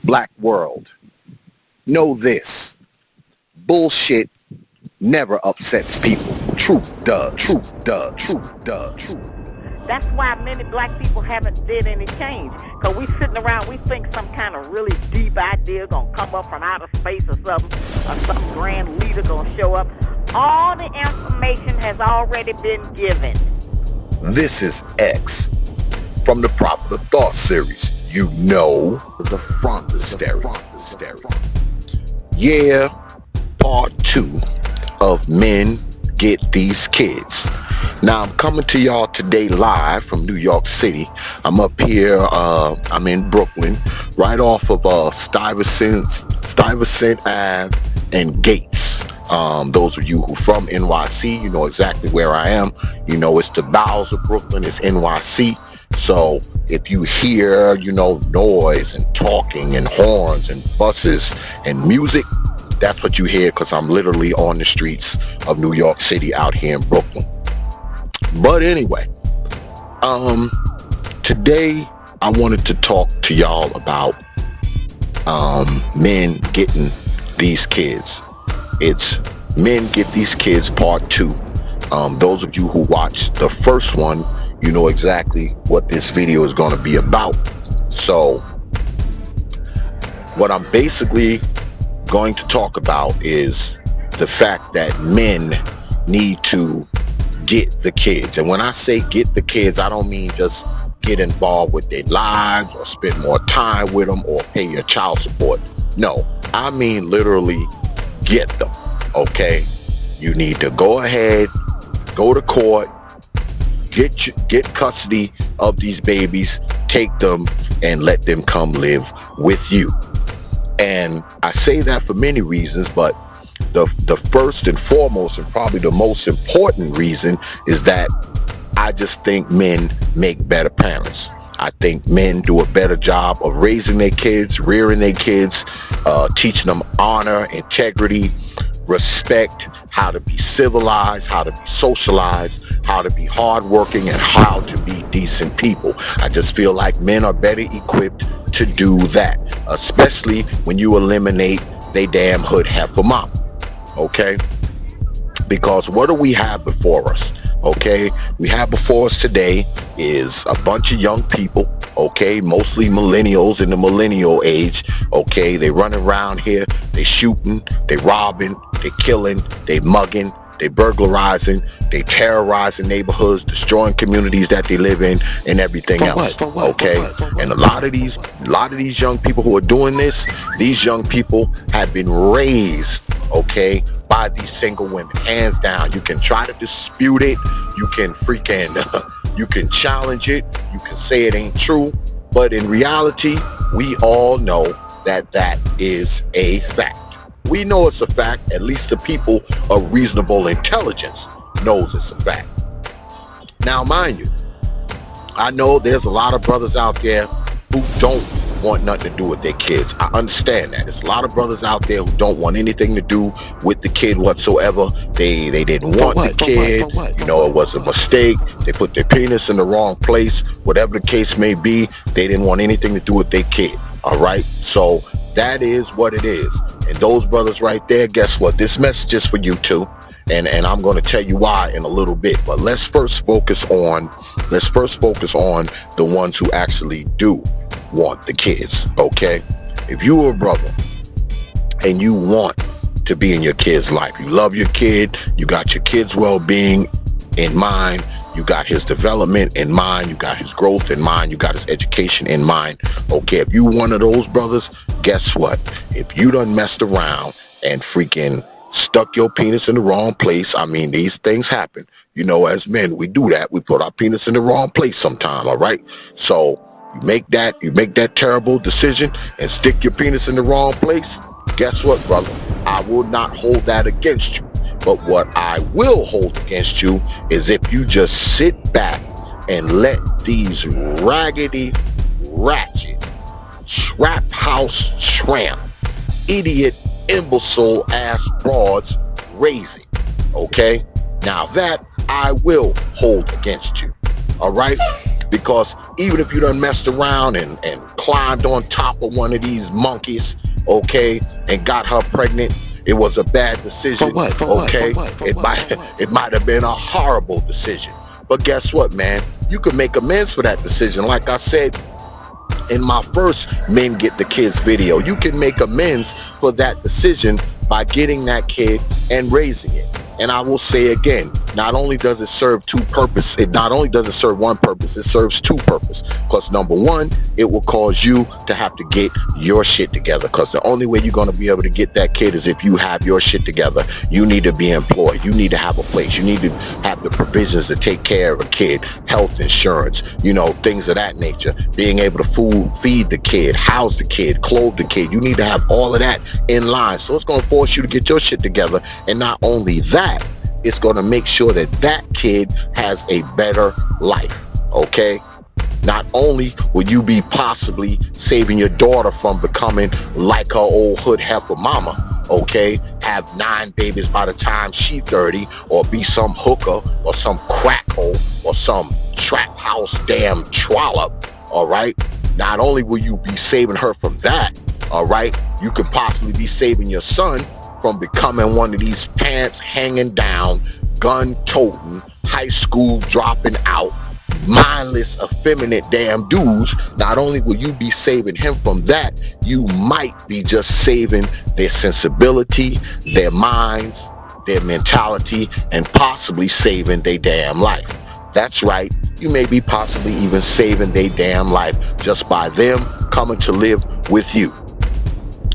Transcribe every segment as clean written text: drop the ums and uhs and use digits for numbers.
Black world, know this. Bullshit never upsets people. Truth does. Truth does. Truth does. Truth. That's why many black people haven't did any change. Because we sitting around, we think some kind of really deep idea going to come up from outer space or something, or some grand leader going to show up. All the information has already been given. This is X from the Proper Thought series. You know the front stereo. Yeah, part 2 of Men Get These Kids. Now, I'm coming to y'all today live from New York City. I'm up here, I'm in Brooklyn, right off of Stuyvesant Ave and Gates. Those of you who from NYC, you know exactly where I am. You know it's the bowels of Brooklyn, it's NYC. So if you hear, noise and talking and horns and buses and music, that's what you hear, because I'm literally on the streets of New York City out here in Brooklyn. But anyway, today I wanted to talk to y'all about men getting these kids. It's Men Get These Kids part 2. Those of you who watched the first one, you know exactly what this video is going to be about. So what I'm basically going to talk about is the fact that men need to get the kids. And when I say get the kids, I don't mean just get involved with their lives or spend more time with them or pay your child support. No, I mean literally get them. Okay, you need to go ahead, go to court, get custody of these babies, take them and let them come live with you. And I say that for many reasons, but the first and foremost and probably the most important reason is that I just think men make better parents. I think men do a better job of raising their kids, rearing their kids, teaching them honor, integrity, respect, how to be civilized, how to be socialized, how to be hardworking, and how to be decent people. I just feel like men are better equipped to do that, especially when you eliminate they damn hood heifer mama. Okay? Because what do we have before us? Okay, we have before us today is a bunch of young people, okay, mostly millennials in the millennial age. Okay, they run around here, they shooting, they robbing, they killing, they mugging, they burglarizing, they terrorizing neighborhoods, destroying communities that they live in, and everything else. Okay, and a lot of these young people who are doing this, these young people have been raised, okay, by these single women, hands down. You can try to dispute it, you can you can challenge it, you can say it ain't true, but in reality, we all know that that is a fact. We know it's a fact. At least the people of reasonable intelligence knows it's a fact. Now, mind you, I know there's a lot of brothers out there who don't want nothing to do with their kids. I understand that. There's a lot of brothers out there who don't want anything to do with the kid whatsoever. They didn't want the kid. It was a mistake. They put their penis in the wrong place. Whatever the case may be, they didn't want anything to do with their kid. All right? So that is what it is. And those brothers right there, guess what? This message is for you too. And I'm going to tell you why in a little bit. But let's first focus on the ones who actually do want the kids. Okay, if you are a brother and you want to be in your kid's life, you love your kid, you got your kid's well-being in mind, you got his development in mind, you got his growth in mind, you got his education in mind. Okay, if you one of those brothers, guess what? If you done messed around and freaking stuck your penis in the wrong place, I mean, these things happen. As men, we do that. We put our penis in the wrong place sometime. All right, so you make that terrible decision and stick your penis in the wrong place. Guess what, brother? I will not hold that against you. But what I will hold against you is if you just sit back and let these raggedy, ratchet, trap house tramp, idiot, imbecile ass broads raise it. Okay? Now that I will hold against you. All right? Because even if you done messed around and climbed on top of one of these monkeys, okay, and got her pregnant, it was a bad decision. Okay, it might have been a horrible decision. But guess what, man? You can make amends for that decision. Like I said in my first Men Get the Kids video, you can make amends for that decision by getting that kid and raising it. And I will say again, not only does it serve one purpose, it serves two purposes. Because number one, it will cause you to have to get your shit together. Because the only way you're going to be able to get that kid is if you have your shit together. You need to be employed. You need to have a place. You need to have the provisions to take care of a kid, health insurance, things of that nature. Being able to feed the kid, house the kid, clothe the kid. You need to have all of that in line. So it's going to force you to get your shit together. And not only that, it's going to make sure that that kid has a better life, okay? Not only will you be possibly saving your daughter from becoming like her old hood heifer mama, okay? Have 9 babies by the time she 30, or be some hooker or some crack hole or some trap house damn trollop, all right? Not only will you be saving her from that, all right? You could possibly be saving your son from becoming one of these pants hanging down, gun-toting, high school dropping out, mindless, effeminate damn dudes. Not only will you be saving him from that, you might be just saving their sensibility, their minds, their mentality, and possibly saving their damn life. That's right, you may be possibly even saving their damn life just by them coming to live with you.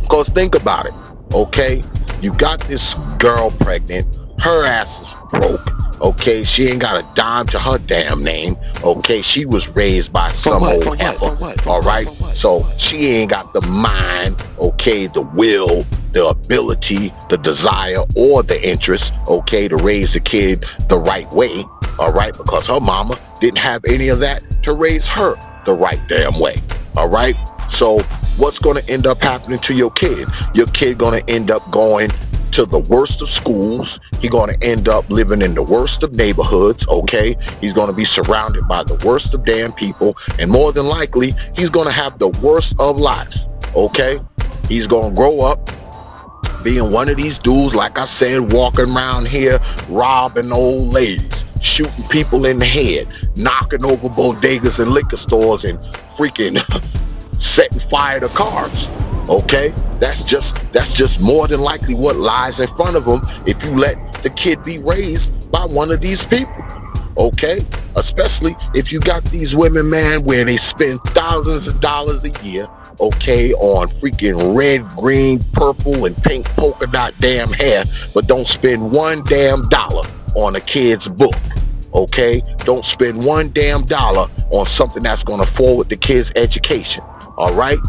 Because think about it, okay? You got this girl pregnant, her ass is broke, okay? She ain't got a dime to her damn name, okay? She was raised by some old heifer, all right? So she ain't got the mind, okay, the will, the ability, the desire, or the interest, okay, to raise the kid the right way, all right? Because her mama didn't have any of that to raise her the right damn way, all right? So what's going to end up happening to your kid? Your kid going to end up going to the worst of schools. He's going to end up living in the worst of neighborhoods, okay? He's going to be surrounded by the worst of damn people, and more than likely, he's going to have the worst of lives, okay? He's going to grow up being one of these dudes, like I said, walking around here, robbing old ladies, shooting people in the head, knocking over bodegas and liquor stores, and freaking setting fire to cars, okay? That's just more than likely what lies in front of him if you let the kid be raised by one of these people, okay? Especially if you got these women, man, where they spend thousands of dollars a year, okay, on freaking red, green, purple, and pink polka dot damn hair, but don't spend one damn dollar on a kid's book, okay? Don't spend one damn dollar on something that's going to forward the kid's education, all right?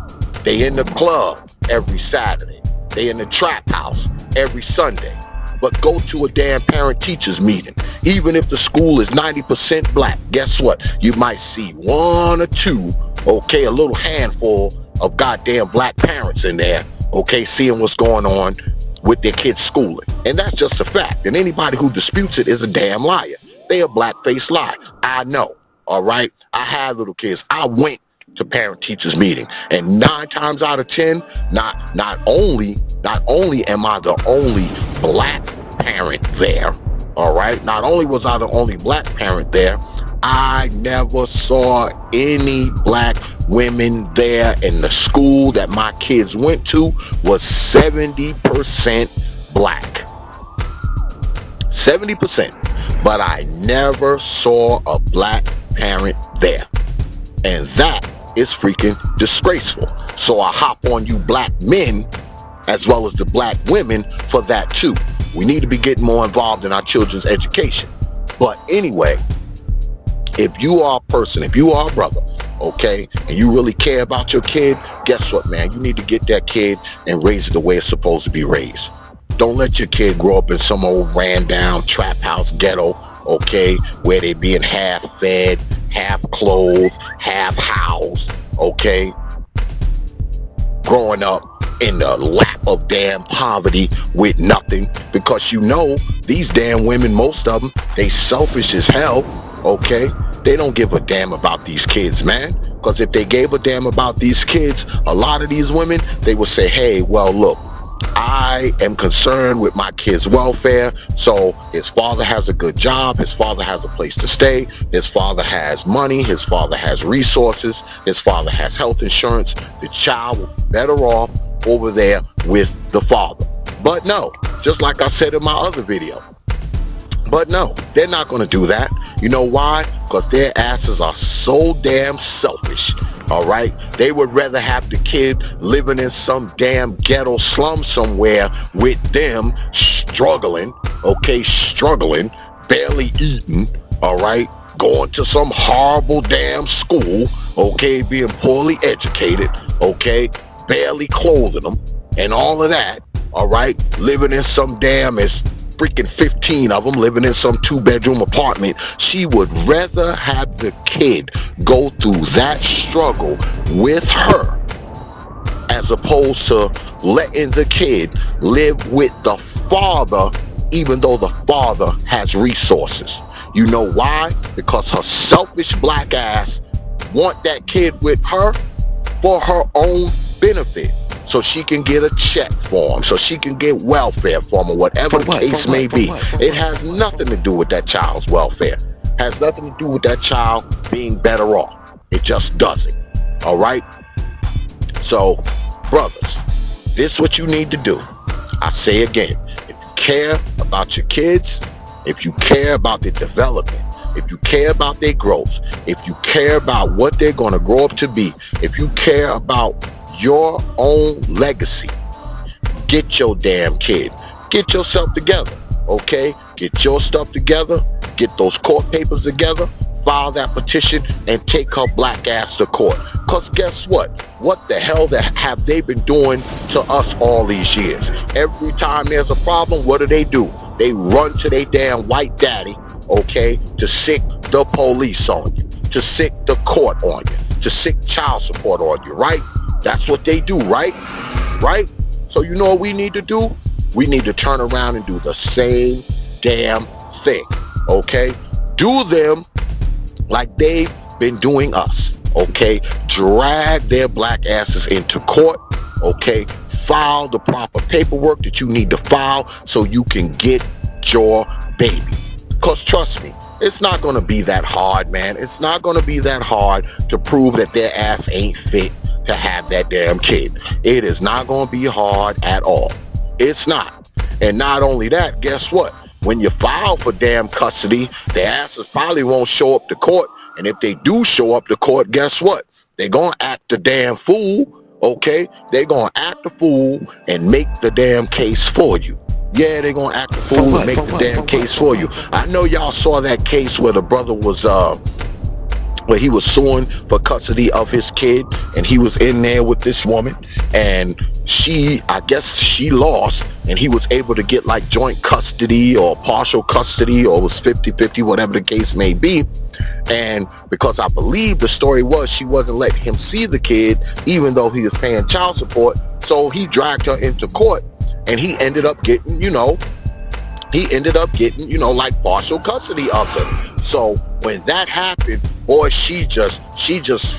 They in the club every Saturday. They in the trap house every Sunday. But go to a damn parent-teachers meeting. Even if the school is 90% black, guess what? You might see one or two, okay, a little handful of goddamn black parents in there, okay, seeing what's going on with their kids' schooling. And that's just a fact. And anybody who disputes it is a damn liar. They a black-faced lie. I know, all right? I had little kids. I went to parent-teachers meeting, and 9 times out of 10, not only am I the only black parent there, all right? Not only was I the only black parent there, I never saw any black women there, and the school that my kids went to was 70% black. 70%. But I never saw a black parent there. And that is freaking disgraceful. So I hop on you black men as well as the black women for that too. We need to be getting more involved in our children's education. But anyway, if you are a person, if you are a brother, okay, and you really care about your kid, guess what, man? You need to get that kid and raise it the way it's supposed to be raised. Don't let your kid grow up in some old ran down trap house ghetto, okay, where they being half fed, half clothed, half housed, okay, growing up in the lap of damn poverty with nothing, because you know these damn women, most of them, they selfish as hell, okay? They don't give a damn about these kids, man. Because if they gave a damn about these kids, a lot of these women, they would say, hey, well, look, I am concerned with my kid's welfare. So his father has a good job. His father has a place to stay. His father has money. His father has resources. His father has health insurance. The child will be better off over there with the father. But no, just like I said in my other video. But no, they're not going to do that. You know why? Because their asses are so damn selfish. All right? They would rather have the kid living in some damn ghetto slum somewhere with them struggling, barely eating, all right? Going to some horrible damn school, okay? Being poorly educated, okay? Barely clothing them and all of that, all right? Living in some damn, as freaking 15 of them living in some 2-bedroom apartment. She would rather have the kid go through that struggle with her as opposed to letting the kid live with the father, even though the father has resources. You know why? Because her selfish black ass want that kid with her for her own benefit. So she can get a check for him, so she can get welfare for him, or whatever the case may be. It has nothing to do with that child's welfare. Has nothing to do with that child being better off. It just doesn't. All right? So, brothers, this is what you need to do. I say again, if you care about your kids, if you care about their development, if you care about their growth, if you care about what they're going to grow up to be, if you care about your own legacy, get your damn kid. Get yourself together, okay? Get your stuff together. Get those court papers together. File that petition and take her black ass to court. Because guess what? What the hell have they been doing to us all these years? Every time there's a problem, what do? They run to their damn white daddy, okay, to sick the police on you, to sick the court on you, to sick child support on you, right? That's what they do, right? Right? So you know what we need to do? We need to turn around and do the same damn thing, okay? Do them like they've been doing us, okay? Drag their black asses into court, okay? File the proper paperwork that you need to file so you can get your baby. Because trust me, it's not going to be that hard, man. It's not going to be that hard to prove that their ass ain't fit to have that damn kid. It is not going to be hard at all. It's not. And not only that, guess what? When you file for damn custody, their asses probably won't show up to court. And if they do show up to court, guess what? They're going to act a damn fool, okay? They're going to act a fool and make the damn case for you. Yeah, they're going to act a fool and make the damn case for you. I know y'all saw that case where the brother was, where he was suing for custody of his kid, and he was in there with this woman, and I guess she lost, and he was able to get like joint custody or partial custody, or it was 50-50, whatever the case may be. And because I believe the story was she wasn't letting him see the kid, even though he was paying child support, so he dragged her into court, and he ended up getting, like partial custody of them. So when that happened, boy, she just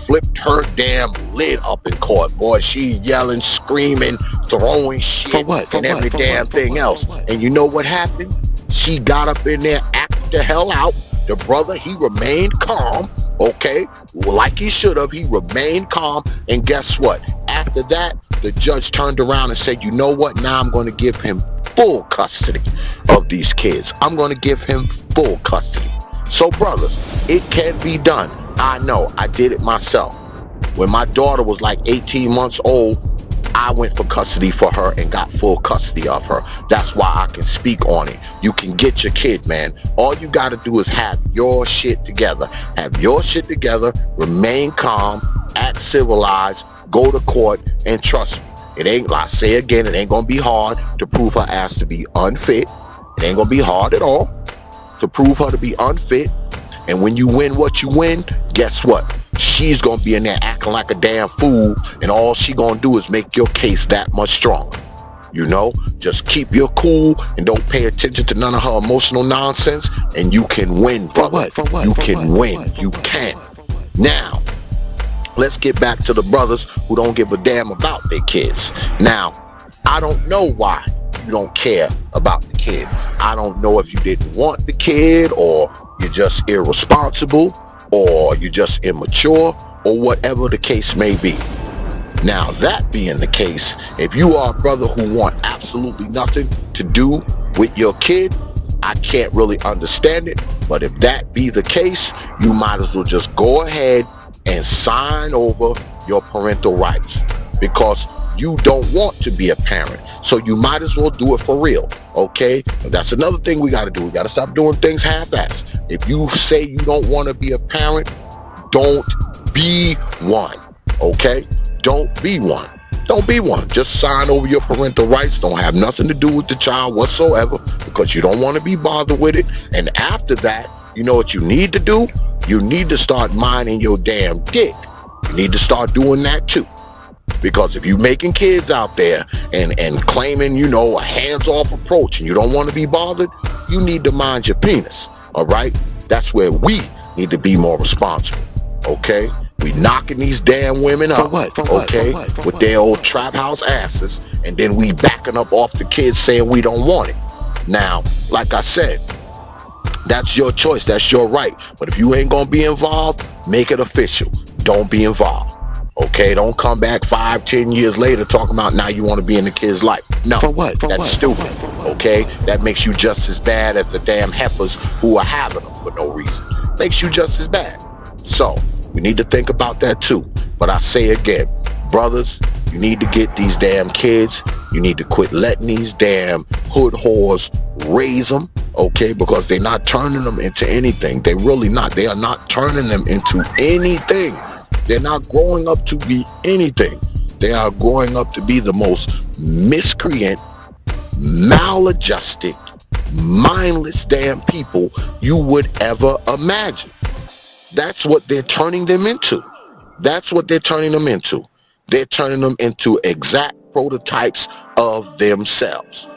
flipped her damn lid up in court. Boy, she yelling, screaming, throwing shit and every damn thing else. And you know what happened? She got up in there, acted the hell out. The brother, he remained calm, okay? Like he should have. He remained calm. And guess what? After that, the judge turned around and said, you know what? Now I'm going to give him full custody of these kids. I'm going to give him full custody. So brothers, it can be done. I know, I did it myself. When my daughter was like 18 months old, I went for custody for her and got full custody of her. That's why I can speak on it. You can get your kid, man. All you got to do is have your shit together. Have your shit together, remain calm, act civilized, go to court, and trust me. It ain't, I say again, it ain't going to be hard to prove her ass to be unfit. It ain't going to be hard at all to prove her to be unfit. And when you win what you win, guess what? She's going to be in there acting like a damn fool, and all she going to do is make your case that much stronger. You know, just keep your cool and don't pay attention to none of her emotional nonsense, and you can win, brother. You can win. You can. Now, let's get back to the brothers who don't give a damn about their kids. Now, I don't know why you don't care about the kid. I don't know if you didn't want the kid, or you're just irresponsible, or you're just immature, or whatever the case may be. Now, that being the case, if you are a brother who want absolutely nothing to do with your kid, I can't really understand it. But if that be the case, you might as well just go ahead and sign over your parental rights, because you don't want to be a parent. So you might as well do it for real, okay? And that's another thing we got to do. We got to stop doing things half-assed. If you say you don't want to be a parent, don't be one, okay? Don't be one. Don't be one. Just sign over your parental rights. Don't have nothing to do with the child whatsoever, because you don't want to be bothered with it. And after that, you know what you need to do? You need to start minding your damn dick. You need to start doing that too. Because if you're making kids out there and claiming, you know, a hands-off approach and you don't want to be bothered, you need to mind your penis, all right? That's where we need to be more responsible, okay? We knocking these damn women up, okay, with their old trap house asses, and then we backing up off the kids saying we don't want it. Now, like I said, that's your choice, that's your right. But if you ain't gonna be involved, make it official. Don't be involved, okay? Don't come back 5-10 years later talking about now you want to be in the kid's life. No, that's stupid, okay? That makes you just as bad as the damn heifers who are having them for no reason. Makes you just as bad. So we need to think about that too. But I say again, brothers, you need to get these damn kids. You need to quit letting these damn hood whores raise them, okay? Because they're not turning them into anything. They're really not. They are not turning them into anything. They're not growing up to be anything. They are growing up to be the most miscreant, maladjusted, mindless damn people you would ever imagine. That's what they're turning them into. That's what they're turning them into. They're turning them into exact prototypes of themselves.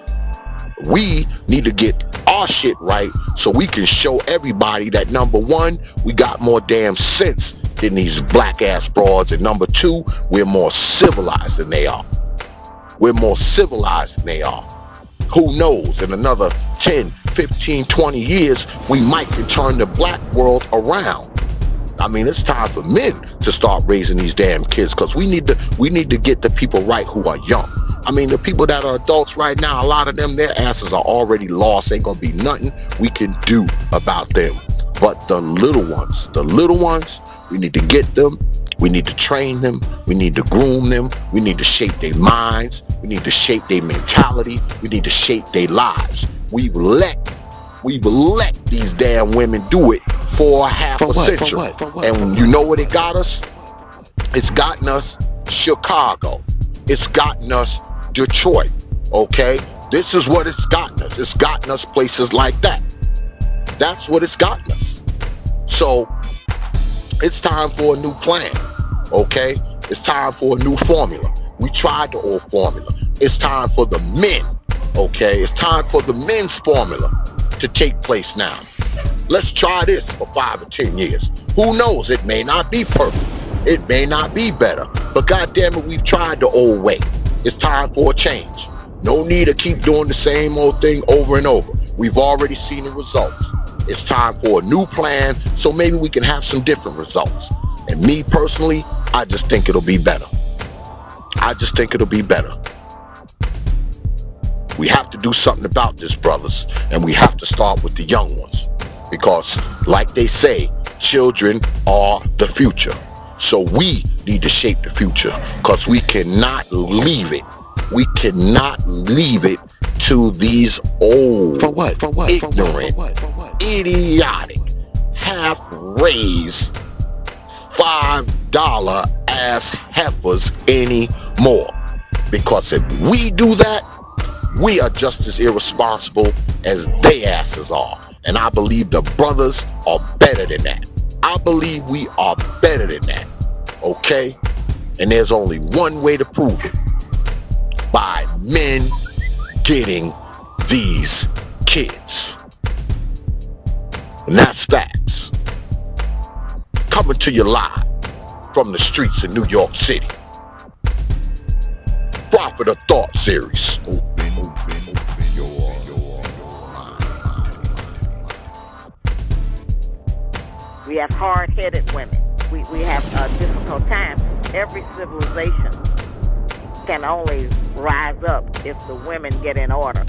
We need to get our shit right so we can show everybody that, number one, we got more damn sense than these black ass broads, and number two, we're more civilized than they are. We're more civilized than they are. Who knows, in another 10, 15, 20 years, we might can turn the black world around. I mean, it's time for men to start raising these damn kids, because we need to get the people right who are young. I mean, the people that are adults right now, a lot of them, their asses are already lost. Ain't gonna be nothing we can do about them. But the little ones, we need to get them. We need to train them. We need to groom them. We need to shape their minds. We need to shape their mentality. We need to shape their lives. We've let these damn women do it for half a century. And you know what it got us? It's gotten us Chicago. It's gotten us Detroit, okay? This is what it's gotten us. It's gotten us places like that. That's what it's gotten us. So it's time for a new plan, okay? It's time for a new formula. We tried the old formula. It's time for the men, okay? It's time for the men's formula to take place now. Let's try this for 5 or 10 years. Who knows? It may not be perfect. It may not be better. But goddamn it, we've tried the old way. It's time for a change. No need to keep doing the same old thing over and over. We've already seen the results. It's time for a new plan, so maybe we can have some different results. And me personally, I just think it'll be better. I just think it'll be better. We have to do something about this, brothers, and we have to start with the young ones, because like they say, children are the future. So we need to shape the future, because we cannot leave it. We cannot leave it to these old, ignorant, idiotic, half-raised, $5 ass heifers anymore. Because if we do that, we are just as irresponsible as they asses are. And I believe the brothers are better than that. I believe we are better than that. Okay? And there's only one way to prove it. By men getting these kids. And that's facts. Coming to you live from the streets of New York City. Prophet of Thought series. Open your mind. We have hard-headed women. We have difficult times. Every civilization can only rise up if the women get in order.